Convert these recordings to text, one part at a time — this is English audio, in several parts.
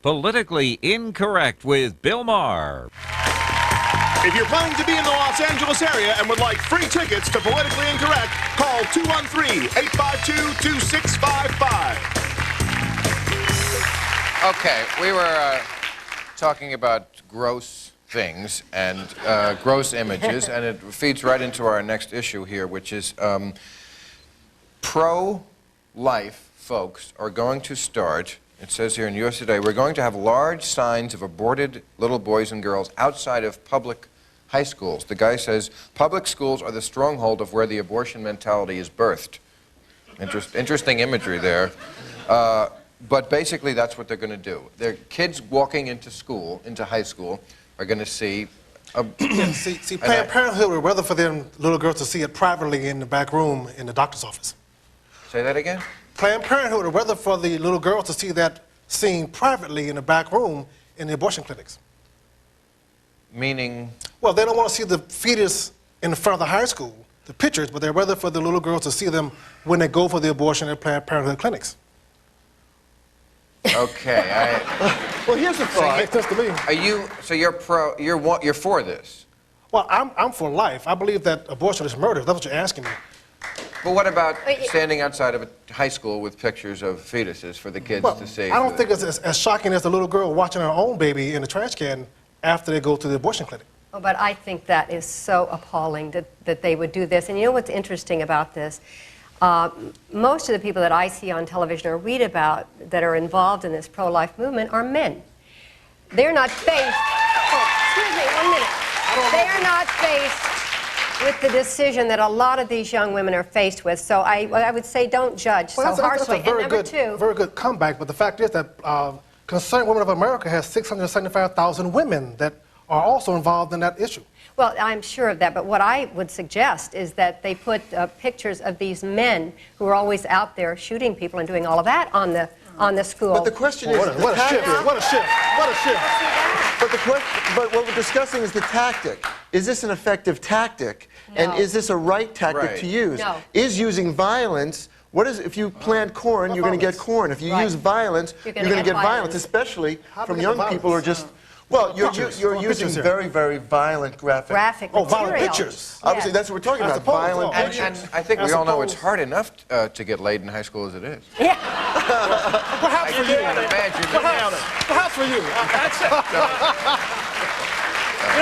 Politically Incorrect with Bill Maher. If you're planning to be in the Los Angeles area and would like free tickets to Politically Incorrect, call 213-852-2655. Okay, we were talking about gross things and gross images, and it feeds right into our next issue here, which is pro-life folks are going to start, it says here in US Today, we're going to have large signs of aborted little boys and girls outside of public high schools. The guy says, public schools are the stronghold of where the abortion mentality is birthed. Interesting imagery there. But basically that's what they're going to do. Their kids walking into school, into high school, are going to see... see, Planned Parenthood would rather for them little girls to see it privately in the back room in the doctor's office. Say that again? Planned Parenthood would rather for the little girls to see that scene privately in the back room in the abortion clinics. Meaning? Well, they don't want to see the fetus in front of the high school, the pictures, but they'd rather for the little girls to see them when they go for the abortion at Planned Parenthood clinics. Okay, well, here's the thought. Makes sense to me. Are you, so you're for this? Well, I'm for life. I believe that abortion is murder. That's what you're asking me. But what about standing outside of a high school with pictures of fetuses for the kids to see? I don't think it's as shocking as the little girl watching her own baby in the trash can after they go to the abortion clinic. Oh, but I think that is so appalling that they would do this. And you know what's interesting about this? Most of the people that I see on television or read about that are involved in this pro-life movement are men. They're not faced... Oh, excuse me, 1 minute. They are not faced with the decision that a lot of these young women are faced with. So I would say don't judge so harshly. That's a very good comeback, but the fact is that Concerned Women of America has 675,000 women that are also involved in that issue. Well, I'm sure of that, but what I would suggest is that they put pictures of these men who are always out there shooting people and doing all of that on the school. But the question is, what a shift! What a shift! What a shift! But what we're discussing is the tactic. Is this an effective tactic? No. And is this a right tactic to use? No. Is using violence, if you plant corn, you're going to get corn. If you use violence, you're going to get violence, especially from young people who are just... Well, you're using very, very violent graphic material. Violent pictures. Obviously, that's what we're talking about, violent pictures. And I think we all know it's hard enough to get laid in high school as it is. Yeah. Perhaps for you. Perhaps for you. That's it. You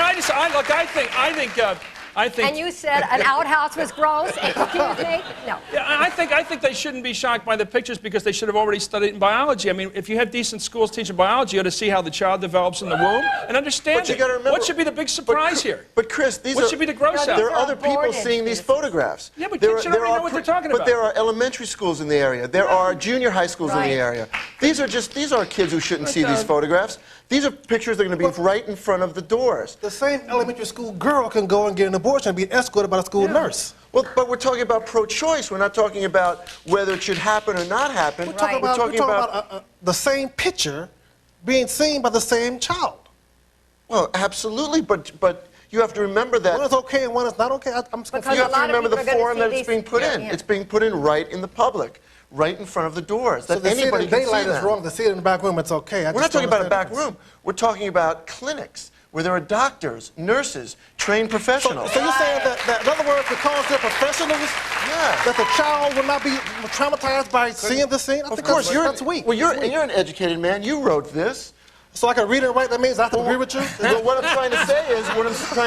know, I think. And you said an outhouse was gross. Excuse me. No. Yeah, I think they shouldn't be shocked by the pictures because they should have already studied in biology. I mean, if you have decent schools teaching biology, you ought to see how the child develops in the womb and understand But you gotta remember, what should be the big surprise here? But Chris, what should be the gross out? There are other people seeing these photographs. Yeah, but kids should already know what they're talking about. But there are elementary schools in the area. There are junior high schools in the area. These are kids who shouldn't see these photographs. These are pictures that are going to be right in front of the doors. The same elementary school girl can go and get an abortion and be escorted by a school nurse. Well, but we're talking about pro-choice. We're not talking about whether it should happen or not happen. We're talking about the same picture being seen by the same child. Well, absolutely, but you have to remember that... One is okay and one is not okay. I'm just confused. You have to remember the form that it's being put in. It's being put in right in the public, right in front of the doors. So that anybody can see daylight is wrong. To see it in the back room, it's okay. We're not talking about a back room. We're talking about clinics where there are doctors, nurses, trained professionals. So you're saying that, in other words, because they're professionals, that the child will not be traumatized by seeing the scene? I think that's weak. Well, you're an educated man. You wrote this. So I can read and write, that means I have to agree with you? Well, what I'm trying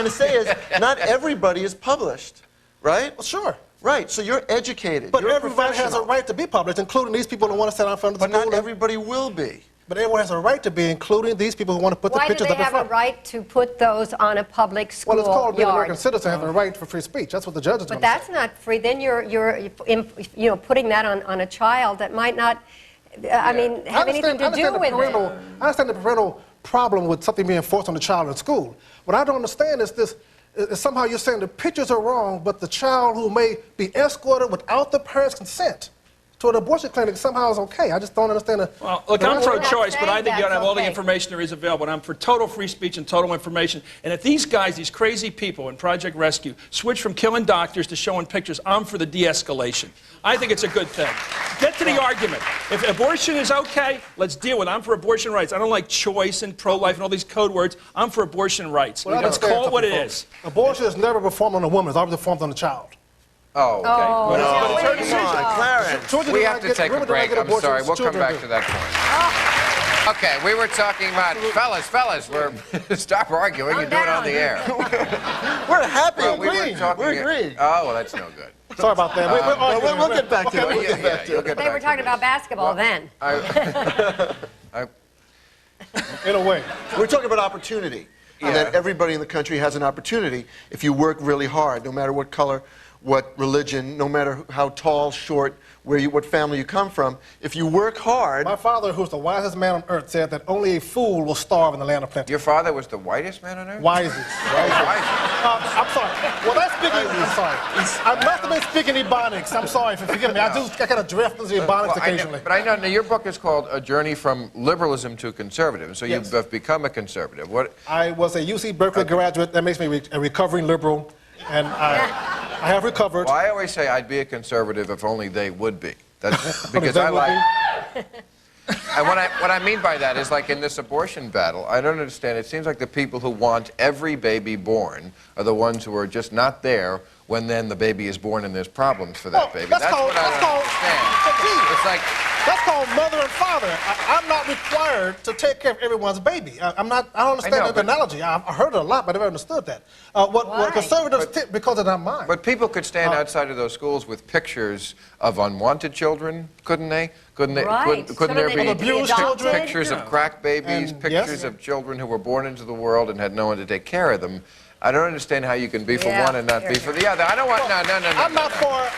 to say is, not everybody is published, right? Well, sure. Right, so you're educated. But everybody has a right to be published, including these people who want to sit out in front of the school. But not everybody will be. But everyone has a right to be, including these people who want to put the pictures up in front. Why do they have a right to put those on a public school yard? Well, it's called being an American citizen, having a right for free speech. That's what the judge is going to say. But that's not free. Then you're putting that on a child that might not, I mean, have anything to do with it. I understand the parental problem with something being forced on the child in school. What I don't understand is this. Somehow you're saying the pictures are wrong, but the child who may be escorted without the parent's consent to an abortion clinic somehow is okay. I just don't understand the... Well, look, I'm pro-choice, but I think you ought to have all the information there is available. And I'm for total free speech and total information. And if these guys, these crazy people in Project Rescue, switch from killing doctors to showing pictures, I'm for the de-escalation. I think it's a good thing. get to the argument. If abortion is okay, let's deal with it. I'm for abortion rights. I don't like choice and pro-life and all these code words. I'm for abortion rights. Well, let's call it what it is. Abortion is never performed on a woman. It's always performed on the child. Oh, okay. Oh, Well, no, no, wait a minute. Clarence. we have to take a break. I'm sorry. We'll come back to that point. Okay, we were talking about, fellas, stop arguing. You're doing it on the air. We're happy. Well, we We're agreed. Oh, well, that's no good. Sorry about that. We'll get back to it. We'll get back to it. They were talking about basketball then. In a way. We're talking about opportunity. And that everybody in the country has an opportunity if you work really hard, no matter what color, what religion, no matter how tall, short, what family you come from. If you work hard... My father, who's the wisest man on earth, said that only a fool will starve in the land of plenty. Your father was the whitest man on earth? Wisest. I'm sorry. Well, that's speaking... I'm sorry. I must have been speaking Ebonics. I'm sorry. Forgive me. I kind of drift into Ebonics occasionally. But I know, now your book is called A Journey from Liberalism to Conservative. So Yes. you've become a conservative. What? I was a UC Berkeley graduate. That makes me a recovering liberal. And I have recovered. Well, I always say I'd be a conservative if only they would be. That's because I like... And what I mean by that is, like, in this abortion battle, I don't understand. It seems like the people who want every baby born are the ones who are just not there when then the baby is born and there's problems for that baby. That's what I don't understand. It's like... That's called mother and father. I'm not required to take care of everyone's baby. I don't understand that analogy. I heard it a lot, but I never understood that. What conservatives tip because it's not mine. But people could stand outside of those schools with pictures of unwanted children, couldn't they? Couldn't there be abused children? Pictures of crack babies, And pictures of children who were born into the world and had no one to take care of them? I don't understand how you can be for one and not be for the other. I don't want...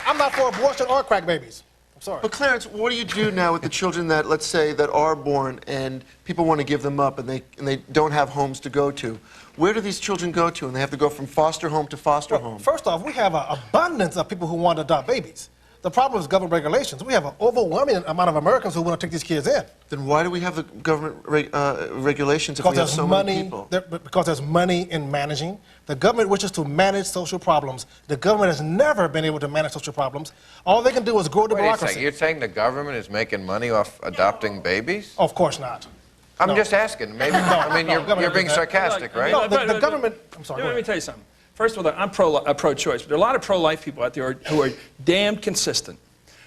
I'm not for abortion or crack babies. Sorry. But Clarence, what do you do now with the children that, let's say, that are born and people want to give them up and they don't have homes to go to? Where do these children go to? And they have to go from foster home to foster home. First off, we have an abundance of people who want to adopt babies. The problem is government regulations. We have an overwhelming amount of Americans who want to take these kids in. Then why do we have the government regulations if we have so many people? Because there's money in managing. The government wishes to manage social problems. The government has never been able to manage social problems. All they can do is grow the bureaucracy. You're saying the government is making money off adopting babies? Of course not. I'm just asking. Maybe. I mean, you're being sarcastic, right? No, the government... I'm sorry. Let me tell you something. First of all, I'm pro-choice, but there are a lot of pro-life people out there who are damned consistent.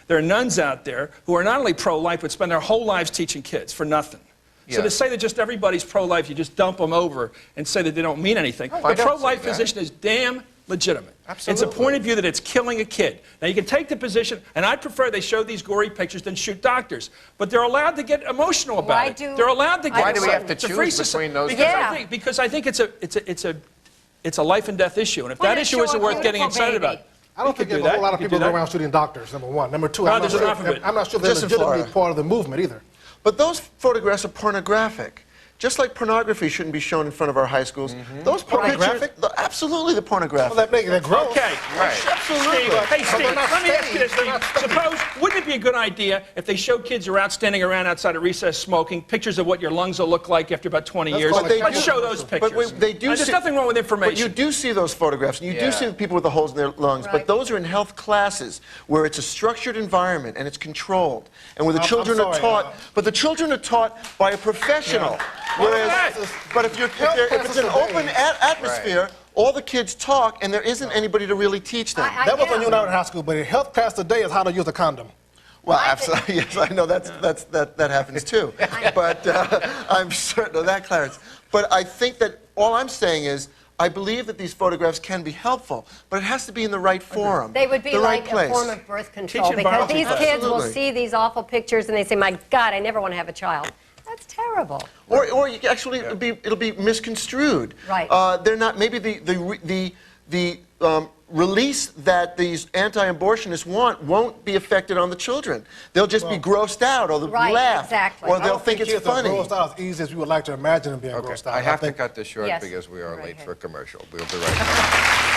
There are nuns out there who are not only pro-life, but spend their whole lives teaching kids for nothing. So to say that just everybody's pro-life, you just dump them over and say that they don't mean anything. The pro-life position is damn legitimate. Absolutely. It's a point of view that it's killing a kid. Now, you can take the position, and I prefer they show these gory pictures than shoot doctors. But they're allowed to get emotional about it. They're allowed to get... Why do we have to choose between those? Because I think it's a life and death issue, and if that issue isn't worth getting excited about... I don't think there's a whole lot of people go around shooting doctors, number one. Number two, I'm not sure they're legitimately part of the movement either. But those photographs are pornographic. Just like pornography shouldn't be shown in front of our high schools. Those pornographic? Absolutely, the pornographic. Well, they're gross. Okay, right. Absolutely. Hey, Steve, let me ask you this. Suppose, wouldn't it be a good idea if they show kids who are out standing around outside of recess smoking, pictures of what your lungs will look like after about 20 years? Let's show those pictures. But there's nothing wrong with information. But you do see those photographs, and you do see the people with the holes in their lungs, but those are in health classes where it's a structured environment and it's controlled, and where the children are taught, but the children are taught by a professional. Whereas, but if it's an open atmosphere, all the kids talk, and there isn't anybody to really teach them. That was when you were in high school, but a health class today is how to use a condom. Well, absolutely, yes, I know that happens too. But I'm certain of that, Clarence. But I think that all I'm saying is, I believe that these photographs can be helpful, but it has to be in the right forum. They would be like a form of birth control, because these kids will see these awful pictures and they say, my God, I never want to have a child. That's terrible. Or actually, it'll be misconstrued. Right. They're not. Maybe the release that these anti-abortionists want won't be affected on the children. They'll just be grossed out, or they'll laugh, exactly. or they'll think it's funny. Grossed out as easy as we would like to imagine them being grossed out. I have to cut this short because we are late for a commercial. We'll be right back.